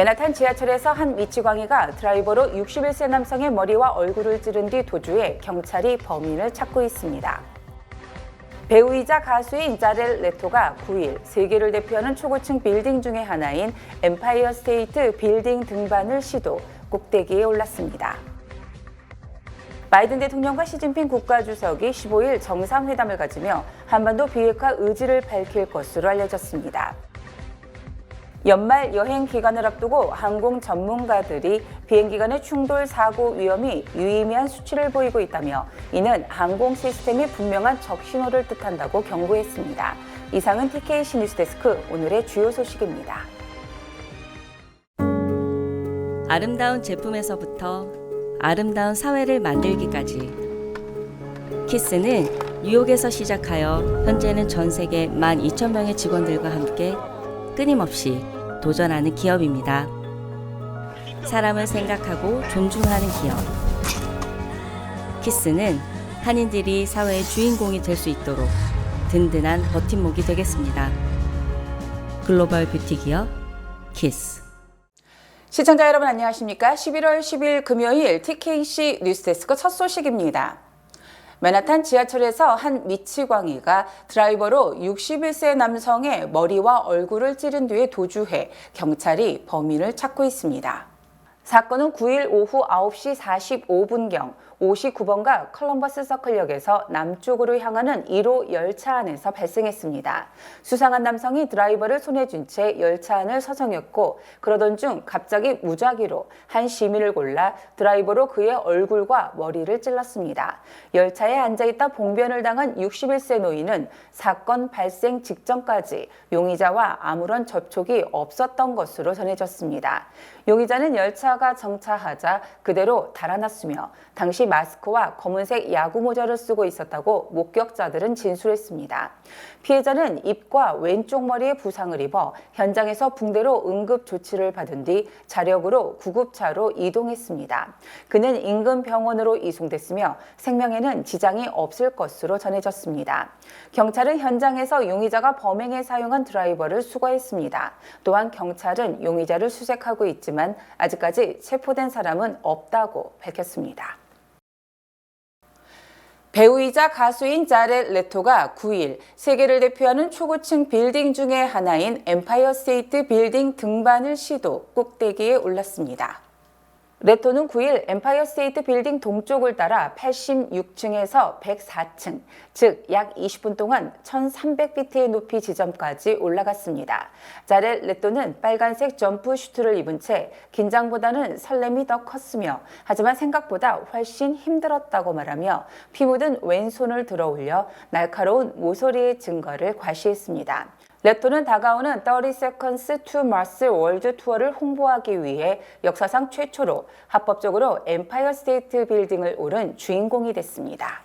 맨하탄 지하철에서 한 미치광이가 드라이버로 61세 남성의 머리와 얼굴을 찌른 뒤 도주해 경찰이 범인을 찾고 있습니다. 배우이자 가수인 자렐 레토가 9일 세계를 대표하는 초고층 빌딩 중의 하나인 엠파이어 스테이트 빌딩 등반을 시도 꼭대기에 올랐습니다. 바이든 대통령과 시진핑 국가주석이 15일 정상회담을 가지며 한반도 비핵화 의지를 밝힐 것으로 알려졌습니다. 연말 여행 기간을 앞두고 항공 전문가들이 비행기 간의 충돌 사고 위험이 유의미한 수치를 보이고 있다며 이는 항공 시스템의 분명한 적신호를 뜻한다고 경고했습니다. 이상은 TKC 뉴스데스크 오늘의 주요 소식입니다. 아름다운 제품에서부터 아름다운 사회를 만들기까지 키스는 뉴욕에서 시작하여 현재는 전 세계 12,000명의 직원들과 함께 끊임없이 도전하는 기업입니다. 사람을 생각하고 존중하는 기업. 키스는 한인들이 사회의 주인공이 될 수 있도록 든든한 버팀목이 되겠습니다. 글로벌 뷰티 기업 키스. 시청자 여러분 안녕하십니까? 11월 10일 금요일 TKC 뉴스데스크 첫 소식입니다. 맨하탄 지하철에서 한 미치광이가 드라이버로 61세 남성의 머리와 얼굴을 찌른 뒤에 도주해 경찰이 범인을 찾고 있습니다. 사건은 9일 오후 9시 45분경 59번가 컬럼버스 서클역에서 남쪽으로 향하는 1호 열차 안에서 발생했습니다. 수상한 남성이 드라이버를 손에 쥔 채 열차 안을 서성였고 그러던 중 갑자기 무작위로 한 시민을 골라 드라이버로 그의 얼굴과 머리를 찔렀습니다. 열차에 앉아있다 봉변을 당한 61세 노인은 사건 발생 직전까지 용의자와 아무런 접촉이 없었던 것으로 전해졌습니다. 용의자는 열차가 정차하자 그대로 달아났으며 당시 마스크와 검은색 야구 모자를 쓰고 있었다고 목격자들은 진술했습니다. 피해자는 입과 왼쪽 머리에 부상을 입어 현장에서 붕대로 응급 조치를 받은 뒤 자력으로 구급차로 이동했습니다. 그는 인근 병원으로 이송됐으며 생명에는 지장이 없을 것으로 전해졌습니다. 경찰은 현장에서 용의자가 범행에 사용한 드라이버를 수거했습니다. 또한 경찰은 용의자를 수색하고 있지만 아직까지 체포된 사람은 없다고 밝혔습니다. 배우이자 가수인 자렐 레토가 9일 세계를 대표하는 초고층 빌딩 중의 하나인 엠파이어 스테이트 빌딩 등반을 시도 꼭대기에 올랐습니다. 레토는 9일 엠파이어 스테이트 빌딩 동쪽을 따라 86층에서 104층, 즉 약 20분 동안 1,300피트의 높이 지점까지 올라갔습니다. 자렐 레토는 빨간색 점프 슈트를 입은 채 긴장보다는 설렘이 더 컸으며 하지만 생각보다 훨씬 힘들었다고 말하며 피 묻은 왼손을 들어 올려 날카로운 모서리의 증거를 과시했습니다. 레토는 다가오는 30 Seconds to Mars 월드 투어를 홍보하기 위해 역사상 최초로 합법적으로 엠파이어 스테이트 빌딩을 오른 주인공이 됐습니다.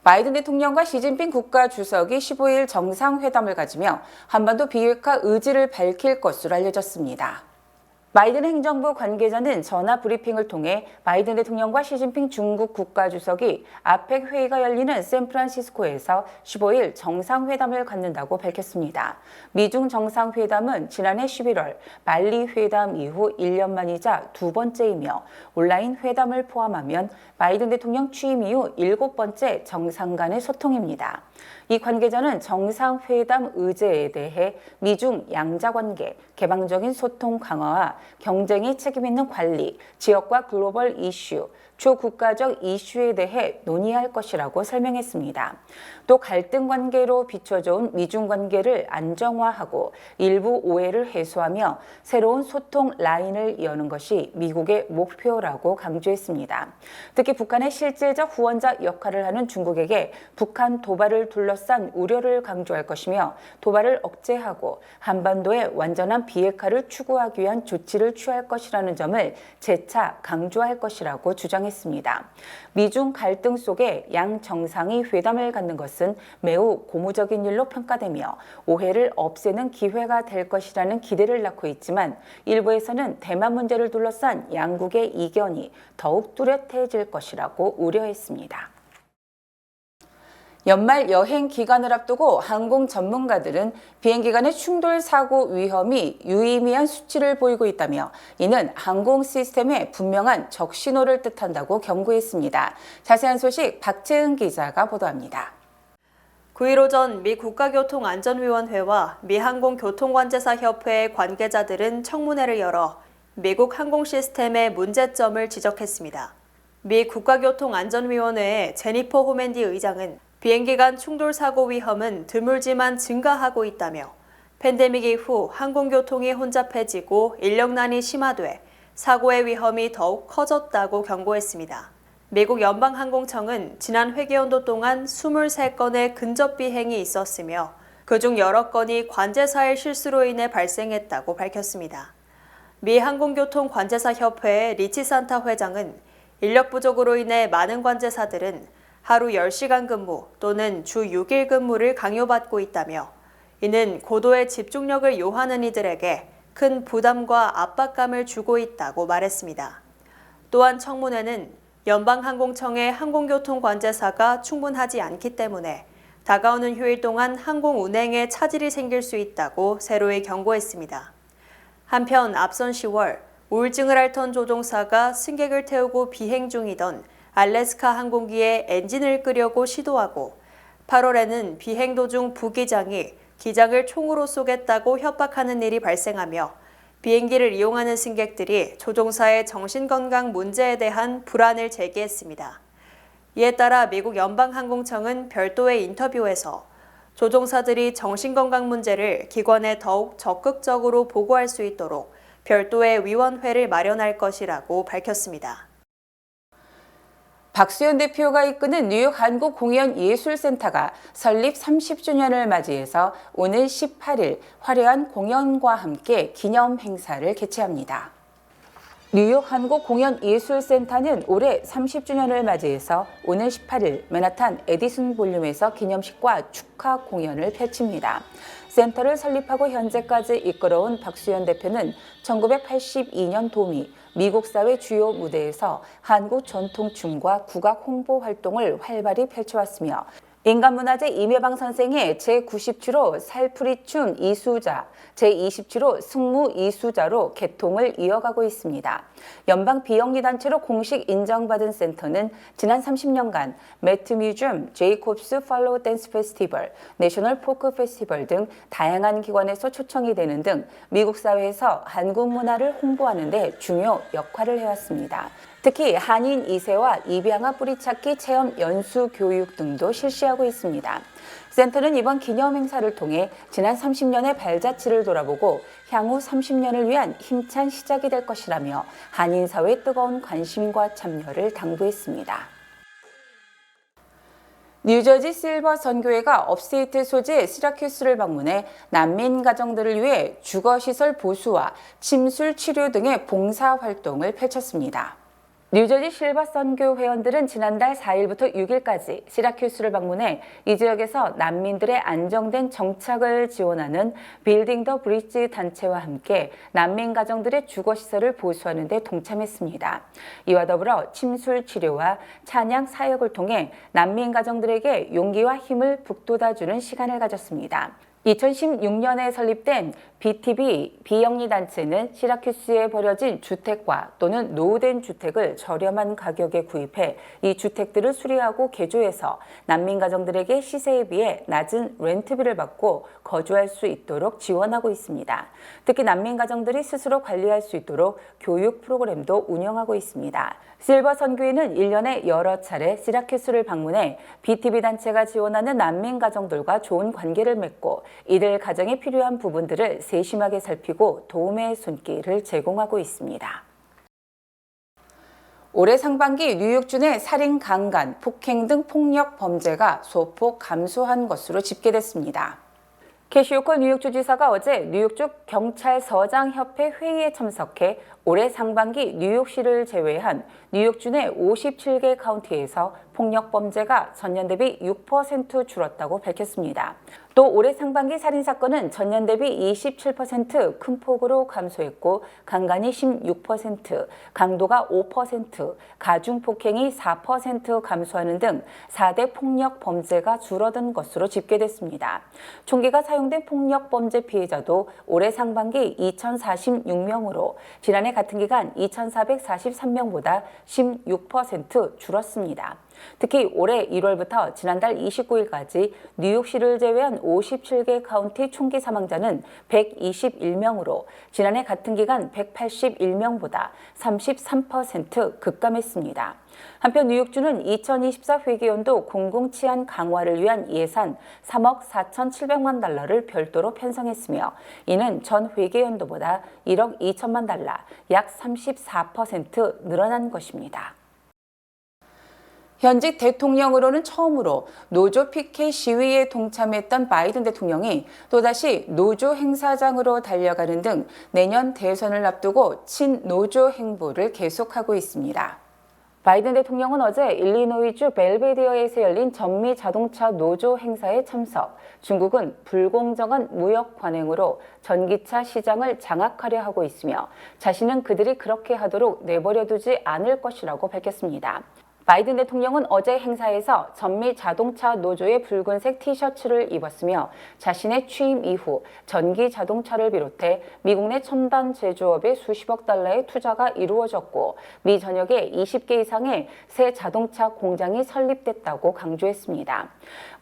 바이든 대통령과 시진핑 국가주석이 15일 정상회담을 가지며 한반도 비핵화 의지를 밝힐 것으로 알려졌습니다. 바이든 행정부 관계자는 전화 브리핑을 통해 바이든 대통령과 시진핑 중국 국가주석이 아펙 회의가 열리는 샌프란시스코에서 15일 정상회담을 갖는다고 밝혔습니다. 미중 정상회담은 지난해 11월 발리 회담 이후 1년 만이자 두 번째이며 온라인 회담을 포함하면 바이든 대통령 취임 이후 7번째 정상 간의 소통입니다. 이 관계자는 정상회담 의제에 대해 미중 양자관계, 개방적인 소통 강화와 경쟁에 책임 있는 관리, 지역과 글로벌 이슈, 초국가적 이슈에 대해 논의할 것이라고 설명했습니다. 또 갈등 관계로 비춰져온 미중 관계를 안정화하고 일부 오해를 해소하며 새로운 소통 라인을 여는 것이 미국의 목표라고 강조했습니다. 특히 북한의 실질적 후원자 역할을 하는 중국에게 북한 도발을 둘러싼 우려를 강조할 것이며 도발을 억제하고 한반도의 완전한 비핵화를 추구하기 위한 조치를 취할 것이라는 점을 재차 강조할 것이라고 주장했습니다. 미중 갈등 속에 양 정상이 회담을 갖는 것은 매우 고무적인 일로 평가되며 오해를 없애는 기회가 될 것이라는 기대를 낳고 있지만 일부에서는 대만 문제를 둘러싼 양국의 이견이 더욱 뚜렷해질 것이라고 우려했습니다. 연말 여행 기간을 앞두고 항공 전문가들은 비행기 간의 충돌 사고 위험이 유의미한 수치를 보이고 있다며 이는 항공 시스템의 분명한 적신호를 뜻한다고 경고했습니다. 자세한 소식 박채은 기자가 보도합니다. 9일 오전 미 국가교통안전위원회와 미 항공교통관제사 협회의 관계자들은 청문회를 열어 미국 항공 시스템의 문제점을 지적했습니다. 미 국가교통안전위원회의 제니퍼 호맨디 의장은 비행기 간 충돌 사고 위험은 드물지만 증가하고 있다며 팬데믹 이후 항공교통이 혼잡해지고 인력난이 심화돼 사고의 위험이 더욱 커졌다고 경고했습니다. 미국 연방항공청은 지난 회계연도 동안 23건의 근접 비행이 있었으며 그중 여러 건이 관제사의 실수로 인해 발생했다고 밝혔습니다. 미 항공교통관제사협회의 리치 산타 회장은 인력 부족으로 인해 많은 관제사들은 하루 10시간 근무 또는 주 6일 근무를 강요받고 있다며 이는 고도의 집중력을 요하는 이들에게 큰 부담과 압박감을 주고 있다고 말했습니다. 또한 청문회는 연방항공청의 항공교통관제사가 충분하지 않기 때문에 다가오는 휴일 동안 항공 운행에 차질이 생길 수 있다고 새로이 경고했습니다. 한편 앞선 10월 우울증을 앓던 조종사가 승객을 태우고 비행 중이던 알래스카 항공기에 엔진을 끄려고 시도하고 8월에는 비행 도중 부기장이 기장을 총으로 쏘겠다고 협박하는 일이 발생하며 비행기를 이용하는 승객들이 조종사의 정신건강 문제에 대한 불안을 제기했습니다. 이에 따라 미국 연방항공청은 별도의 인터뷰에서 조종사들이 정신건강 문제를 기관에 더욱 적극적으로 보고할 수 있도록 별도의 위원회를 마련할 것이라고 밝혔습니다. 박수현 대표가 이끄는 뉴욕 한국공연예술센터가 설립 30주년을 맞이해서 오늘 18일 화려한 공연과 함께 기념 행사를 개최합니다. 뉴욕 한국공연예술센터는 올해 30주년을 맞이해서 오늘 18일 맨하탄 에디슨 볼륨에서 기념식과 축하 공연을 펼칩니다. 센터를 설립하고 현재까지 이끌어온 박수현 대표는 1982년 도미 미국 사회 주요 무대에서 한국 전통춤과 국악 홍보 활동을 활발히 펼쳐왔으며 인간문화재 임혜방 선생의 제90주로 살풀이춤 이수자, 제20주로 승무 이수자로 개통을 이어가고 있습니다. 연방 비영리단체로 공식 인정받은 센터는 지난 30년간 매트 뮤지엄, 제이콥스 팔로우 댄스 페스티벌, 내셔널 포크 페스티벌 등 다양한 기관에서 초청이 되는 등 미국 사회에서 한국 문화를 홍보하는 데 중요 역할을 해왔습니다. 특히 한인 2세와 입양아 뿌리찾기 체험 연수 교육 등도 실시하고 있습니다. 센터는 이번 기념 행사를 통해 지난 30년의 발자취를 돌아보고 향후 30년을 위한 힘찬 시작이 될 것이라며 한인 사회의 뜨거운 관심과 참여를 당부했습니다. 뉴저지 실버 선교회가 업스테이트 소재 시라큐스를 방문해 난민 가정들을 위해 주거시설 보수와 침술 치료 등의 봉사 활동을 펼쳤습니다. 뉴저지 실버 선교 회원들은 지난달 4일부터 6일까지 시라큐스를 방문해 이 지역에서 난민들의 안정된 정착을 지원하는 빌딩 더 브릿지 단체와 함께 난민 가정들의 주거시설을 보수하는 데 동참했습니다. 이와 더불어 침술 치료와 찬양 사역을 통해 난민 가정들에게 용기와 힘을 북돋아주는 시간을 가졌습니다. 2016년에 설립된 BTB 비영리 단체는 시라큐스에 버려진 주택과 또는 노후된 주택을 저렴한 가격에 구입해 이 주택들을 수리하고 개조해서 난민 가정들에게 시세에 비해 낮은 렌트비를 받고 거주할 수 있도록 지원하고 있습니다. 특히 난민 가정들이 스스로 관리할 수 있도록 교육 프로그램도 운영하고 있습니다. 실버 선교회는 1년에 여러 차례 시라큐스를 방문해 BTB 단체가 지원하는 난민 가정들과 좋은 관계를 맺고 이들 가정에 필요한 부분들을 세심하게 살피고 도움의 손길을 제공하고 있습니다. 올해 상반기 뉴욕주 내 살인, 강간, 폭행 등 폭력 범죄가 소폭 감소한 것으로 집계됐습니다. 캐시 호컬 뉴욕주지사가 어제 뉴욕주 경찰서장협회 회의에 참석해 올해 상반기 뉴욕시를 제외한 뉴욕주 내 57개 카운티에서 폭력 범죄가 전년 대비 6% 줄었다고 밝혔습니다. 또 올해 상반기 살인사건은 전년 대비 27% 큰 폭으로 감소했고 강간이 16%, 강도가 5%, 가중폭행이 4% 감소하는 등 4대 폭력 범죄가 줄어든 것으로 집계됐습니다. 총기가 사용된 폭력 범죄 피해자도 올해 상반기 2,046명으로 지난해 같은 기간 2,443명보다 16% 줄었습니다. 특히 올해 1월부터 지난달 29일까지 뉴욕시를 제외한 57개 카운티 총기 사망자는 121명으로 지난해 같은 기간 181명보다 33% 급감했습니다. 한편 뉴욕주는 2024 회계연도 공공치안 강화를 위한 예산 3억 4,700만 달러를 별도로 편성했으며 이는 전 회계연도보다 1억 2천만 달러, 약 34% 늘어난 것입니다. 현직 대통령으로는 처음으로 노조 피켓 시위에 동참했던 바이든 대통령이 또다시 노조 행사장으로 달려가는 등 내년 대선을 앞두고 친노조 행보를 계속하고 있습니다. 바이든 대통령은 어제 일리노이주 벨베디어에서 열린 전미 자동차 노조 행사에 참석, 중국은 불공정한 무역 관행으로 전기차 시장을 장악하려 하고 있으며 자신은 그들이 그렇게 하도록 내버려두지 않을 것이라고 밝혔습니다. 바이든 대통령은 어제 행사에서 전미 자동차 노조의 붉은색 티셔츠를 입었으며 자신의 취임 이후 전기 자동차를 비롯해 미국 내 첨단 제조업에 수십억 달러의 투자가 이루어졌고 미 전역에 20개 이상의 새 자동차 공장이 설립됐다고 강조했습니다.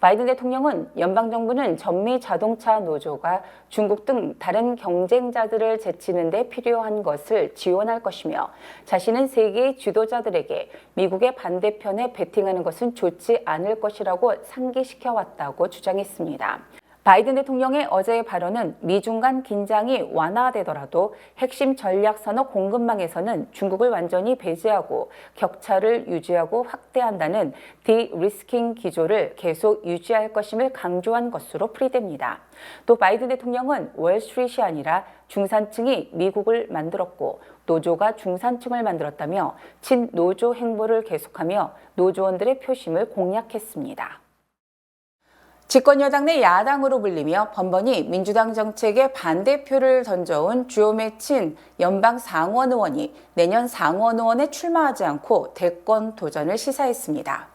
바이든 대통령은 연방정부는 전미 자동차 노조가 중국 등 다른 경쟁자들을 제치는 데 필요한 것을 지원할 것이며 자신은 세계의 지도자들에게 미국의 반대편에 베팅하는 것은 좋지 않을 것이라고 상기시켜왔다고 주장했습니다. 바이든 대통령의 어제의 발언은 미중 간 긴장이 완화되더라도 핵심 전략 산업 공급망에서는 중국을 완전히 배제하고 격차를 유지하고 확대한다는 디리스킹 기조를 계속 유지할 것임을 강조한 것으로 풀이됩니다. 또 바이든 대통령은 월스트리트이 아니라 중산층이 미국을 만들었고 노조가 중산층을 만들었다며 친노조 행보를 계속하며 노조원들의 표심을 공략했습니다. 집권 여당 내 야당으로 불리며 번번이 민주당 정책에 반대표를 던져온 주요 매친 연방 상원 의원이 내년 상원 의원에 출마하지 않고 대권 도전을 시사했습니다.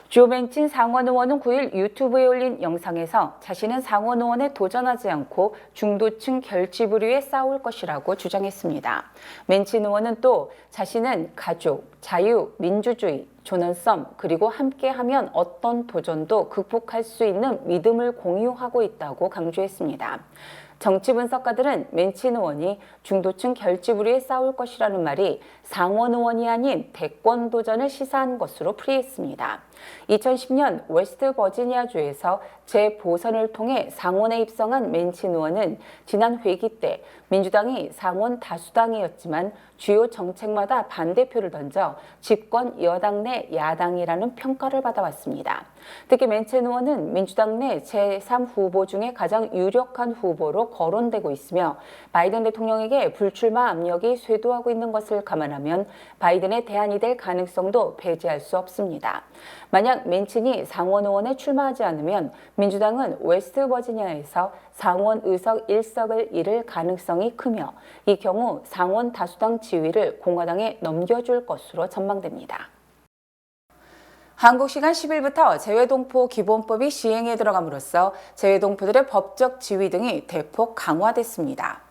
조 맨친 상원 의원은 9일 유튜브에 올린 영상에서 자신은 상원 의원에 도전하지 않고 중도층 결집을 싸울 것이라고 주장했습니다. 맨친 의원은 또 자신은 가족, 자유, 민주주의, 존엄성 그리고 함께하면 어떤 도전도 극복할 수 있는 믿음을 공유하고 있다고 강조했습니다. 정치 분석가들은 맨친 의원이 중도층 결집을 싸울 것이라는 말이 상원 의원이 아닌 대권 도전을 시사한 것으로 풀이했습니다. 2010년 웨스트 버지니아주에서 재보선을 통해 상원에 입성한 맨친 의원은 지난 회기 때 민주당이 상원 다수당이었지만 주요 정책마다 반대표를 던져 집권 여당 내 야당이라는 평가를 받아왔습니다. 특히 맨친 의원은 민주당 내 제3후보 중에 가장 유력한 후보로 거론되고 있으며 바이든 대통령에게 불출마 압력이 쇄도하고 있는 것을 감안하면 바이든의 대안이 될 가능성도 배제할 수 없습니다. 만약 맨친이 상원 의원에 출마하지 않으면 민주당은 웨스트 버지니아에서 상원 의석 1석을 잃을 가능성이 크며 이 경우 상원 다수당 지위를 공화당에 넘겨줄 것으로 전망됩니다. 한국 시간 10일부터 재외동포 기본법이 시행에 들어감으로써 재외동포들의 법적 지위 등이 대폭 강화됐습니다.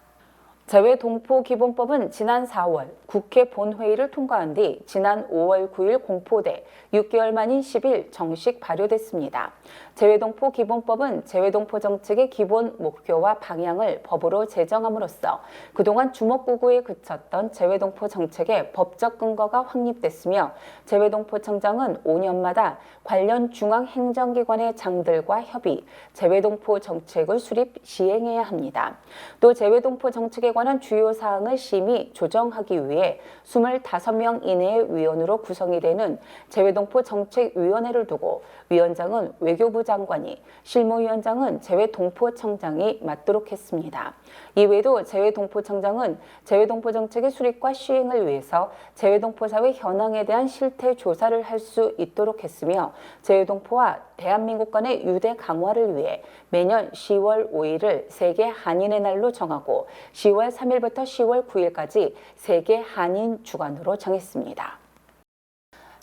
재외동포 기본법은 지난 4월 국회 본회의를 통과한 뒤 지난 5월 9일 공포돼 6개월 만인 10일 정식 발효됐습니다. 재외동포 기본법은 재외동포 정책의 기본 목표와 방향을 법으로 제정함으로써 그동안 주먹구구에 그쳤던 재외동포 정책의 법적 근거가 확립됐으며 재외동포청장은 5년마다 관련 중앙행정기관의 장들과 협의, 재외동포 정책을 수립 시행해야 합니다. 또 재외동포 정책에 관한 주요 사항을 심의 조정하기 위해 25명 이내의 위원으로 구성이 되는 재외동포 정책위원회를 두고 위원장은 외교부 장관이, 실무위원장은 재외동포청장이 맡도록 했습니다. 이외에도 재외동포청장은 재외동포 정책의 수립과 시행을 위해서 재외동포 사회 현황에 대한 실태 조사를 할 수 있도록 했으며, 재외동포와 대한민국 간의 유대 강화를 위해 매년 10월 5일을 세계 한인의 날로 정하고 10월 3일부터 10월 9일까지 세계 한인 주간으로 정했습니다.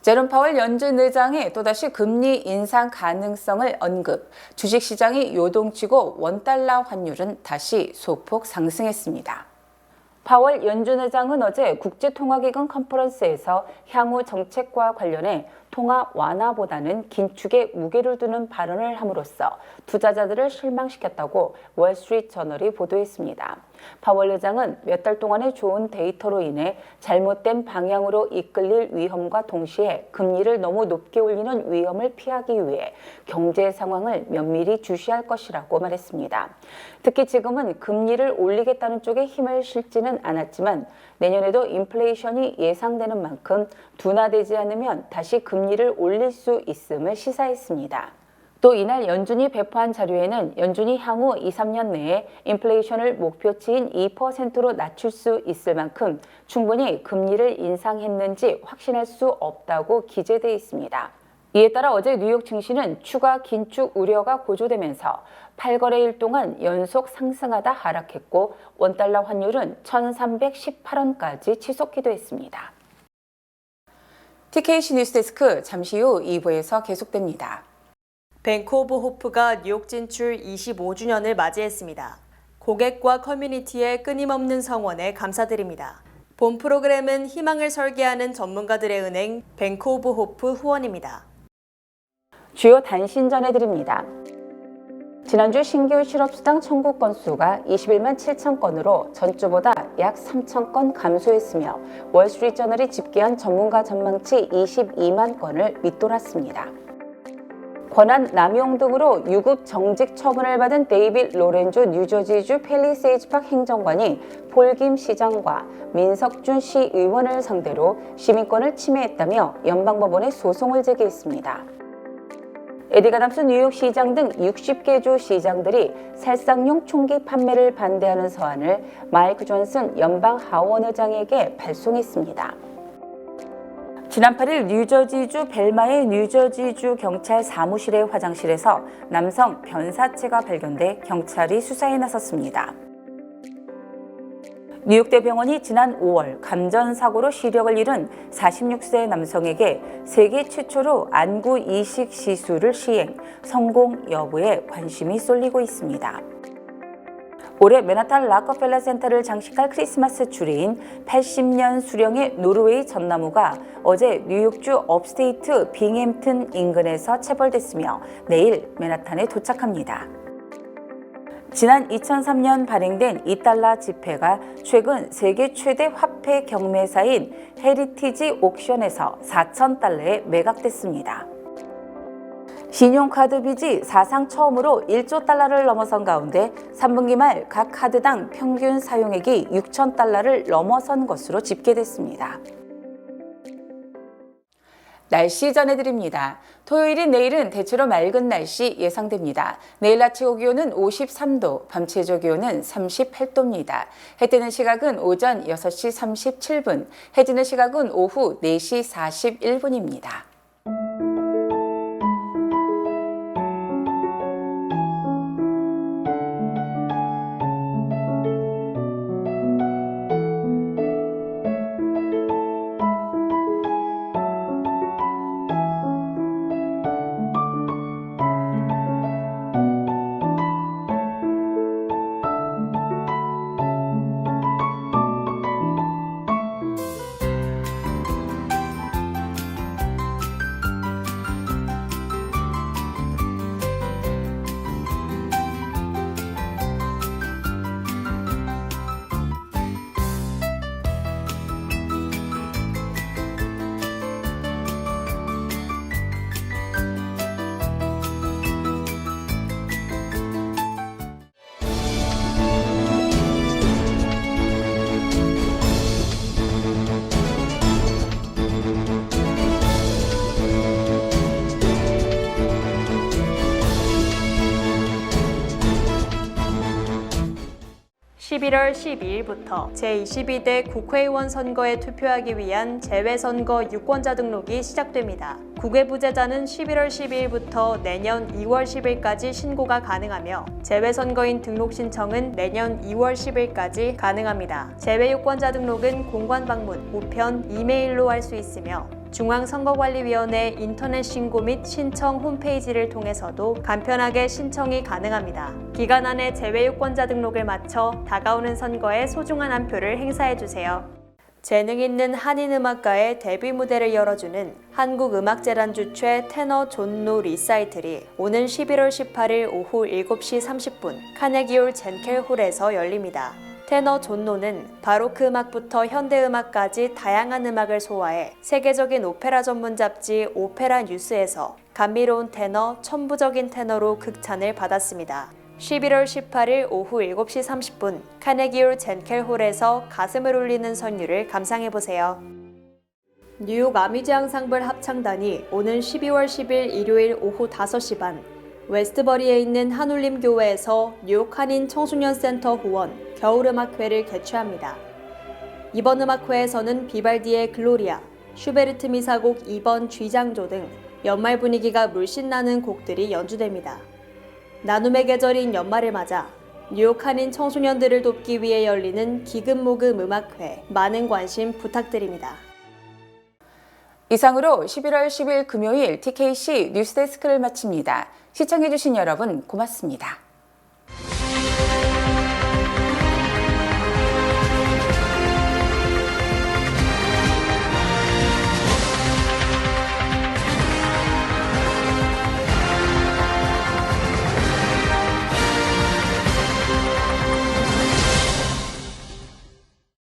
제롬 파월 연준 의장의 또다시 금리 인상 가능성을 언급, 주식시장이 요동치고 원달러 환율은 다시 소폭 상승했습니다. 파월 연준 의장은 어제 국제통화기금 컨퍼런스에서 향후 정책과 관련해 통화 완화보다는 긴축에 무게를 두는 발언을 함으로써 투자자들을 실망시켰다고 월스트리트 저널이 보도했습니다. 파월 의장은 몇 달 동안의 좋은 데이터로 인해 잘못된 방향으로 이끌릴 위험과 동시에 금리를 너무 높게 올리는 위험을 피하기 위해 경제 상황을 면밀히 주시할 것이라고 말했습니다. 특히 지금은 금리를 올리겠다는 쪽에 힘을 실지는 않았지만 내년에도 인플레이션이 예상되는 만큼 둔화되지 않으면 다시 금리를 올릴 수 있음을 시사했습니다. 또 이날 연준이 배포한 자료에는 연준이 향후 2-3년 내에 인플레이션을 목표치인 2%로 낮출 수 있을 만큼 충분히 금리를 인상했는지 확신할 수 없다고 기재되어 있습니다. 이에 따라 어제 뉴욕 증시는 추가 긴축 우려가 고조되면서 8거래일 동안 연속 상승하다 하락했고 원달러 환율은 1318원까지 치솟기도 했습니다. TKC 뉴스데스크 잠시 후 2부에서 계속됩니다. 뱅크 오브 호프가 뉴욕 진출 25주년을 맞이했습니다. 고객과 커뮤니티의 끊임없는 성원에 감사드립니다. 본 프로그램은 희망을 설계하는 전문가들의 은행 뱅크 오브 호프 후원입니다. 주요 단신 전해드립니다. 지난주 신규 실업수당 청구 건수가 21만 7천 건으로 전주보다 약 3천 건 감소했으며 월스트리트 저널이 집계한 전문가 전망치 22만 건을 밑돌았습니다. 권한 남용 등으로 유급 정직 처분을 받은 데이빗 로렌조 뉴저지주 팰리세이드팍 행정관이 폴김 시장과 민석준 시의원을 상대로 시민권을 침해했다며 연방법원에 소송을 제기했습니다. 에디 가담스 뉴욕시장 등 60개 주 시장들이 살상용 총기 판매를 반대하는 서한을 마이크 존슨 연방 하원의장에게 발송했습니다. 지난 8일 뉴저지주 벨마의 뉴저지주 경찰 사무실의 화장실에서 남성 변사체가 발견돼 경찰이 수사에 나섰습니다. 뉴욕대 병원이 지난 5월 감전사고로 시력을 잃은 46세 남성에게 세계 최초로 안구 이식 시술을 시행, 성공 여부에 관심이 쏠리고 있습니다. 올해 맨하탄 락커펠러 센터를 장식할 크리스마스 트리인 80년 수령의 노르웨이 전나무가 어제 뉴욕주 업스테이트 빙햄튼 인근에서 체벌됐으며 내일 맨하탄에 도착합니다. 지난 2003년 발행된 $2 지폐가 최근 세계 최대 화폐 경매사인 헤리티지 옥션에서 $4,000에 매각됐습니다. 신용카드 빚이 사상 처음으로 1조 달러를 넘어선 가운데 3분기 말 각 카드당 평균 사용액이 $6,000를 넘어선 것으로 집계됐습니다. 날씨 전해드립니다. 토요일인 내일은 대체로 맑은 날씨 예상됩니다. 내일 아침 최고 기온은 53도, 밤 최저 기온은 38도입니다. 해 뜨는 시각은 오전 6시 37분, 해 지는 시각은 오후 4시 41분입니다. 11월 12일부터 제22대 국회의원 선거에 투표하기 위한 재외선거 유권자 등록이 시작됩니다. 국외부재자는 11월 12일부터 내년 2월 10일까지 신고가 가능하며 재외선거인 등록 신청은 내년 2월 10일까지 가능합니다. 재외유권자 등록은 공관 방문, 우편, 이메일로 할 수 있으며 중앙선거관리위원회 인터넷 신고 및 신청 홈페이지를 통해서도 간편하게 신청이 가능합니다. 기간 안에 재외유권자 등록을 마쳐 다가오는 선거에 소중한 한 표를 행사해주세요. 재능 있는 한인음악가의 데뷔 무대를 열어주는 한국음악재단 주최 테너 존노 리사이틀이 오는 11월 18일 오후 7시 30분 카네기홀 젠켈홀에서 열립니다. 테너 존노는 바로크 음악부터 현대 음악까지 다양한 음악을 소화해 세계적인 오페라 전문 잡지 오페라 뉴스에서 감미로운 테너, 천부적인 테너로 극찬을 받았습니다. 11월 18일 오후 7시 30분 카네기홀 젠켈홀에서 가슴을 울리는 선율을 감상해보세요. 뉴욕 아미즈 앙상블 합창단이 오는 12월 10일 일요일 오후 5시 반 웨스트버리에 있는 한울림 교회에서 뉴욕 한인 청소년 센터 후원 겨울음악회를 개최합니다. 이번 음악회에서는 비발디의 글로리아, 슈베르트 미사곡 2번 쥐장조 등 연말 분위기가 물씬 나는 곡들이 연주됩니다. 나눔의 계절인 연말을 맞아 뉴욕 한인 청소년들을 돕기 위해 열리는 기금모금 음악회 많은 관심 부탁드립니다. 이상으로 11월 10일 금요일 TKC 뉴스데스크를 마칩니다. 시청해주신 여러분 고맙습니다.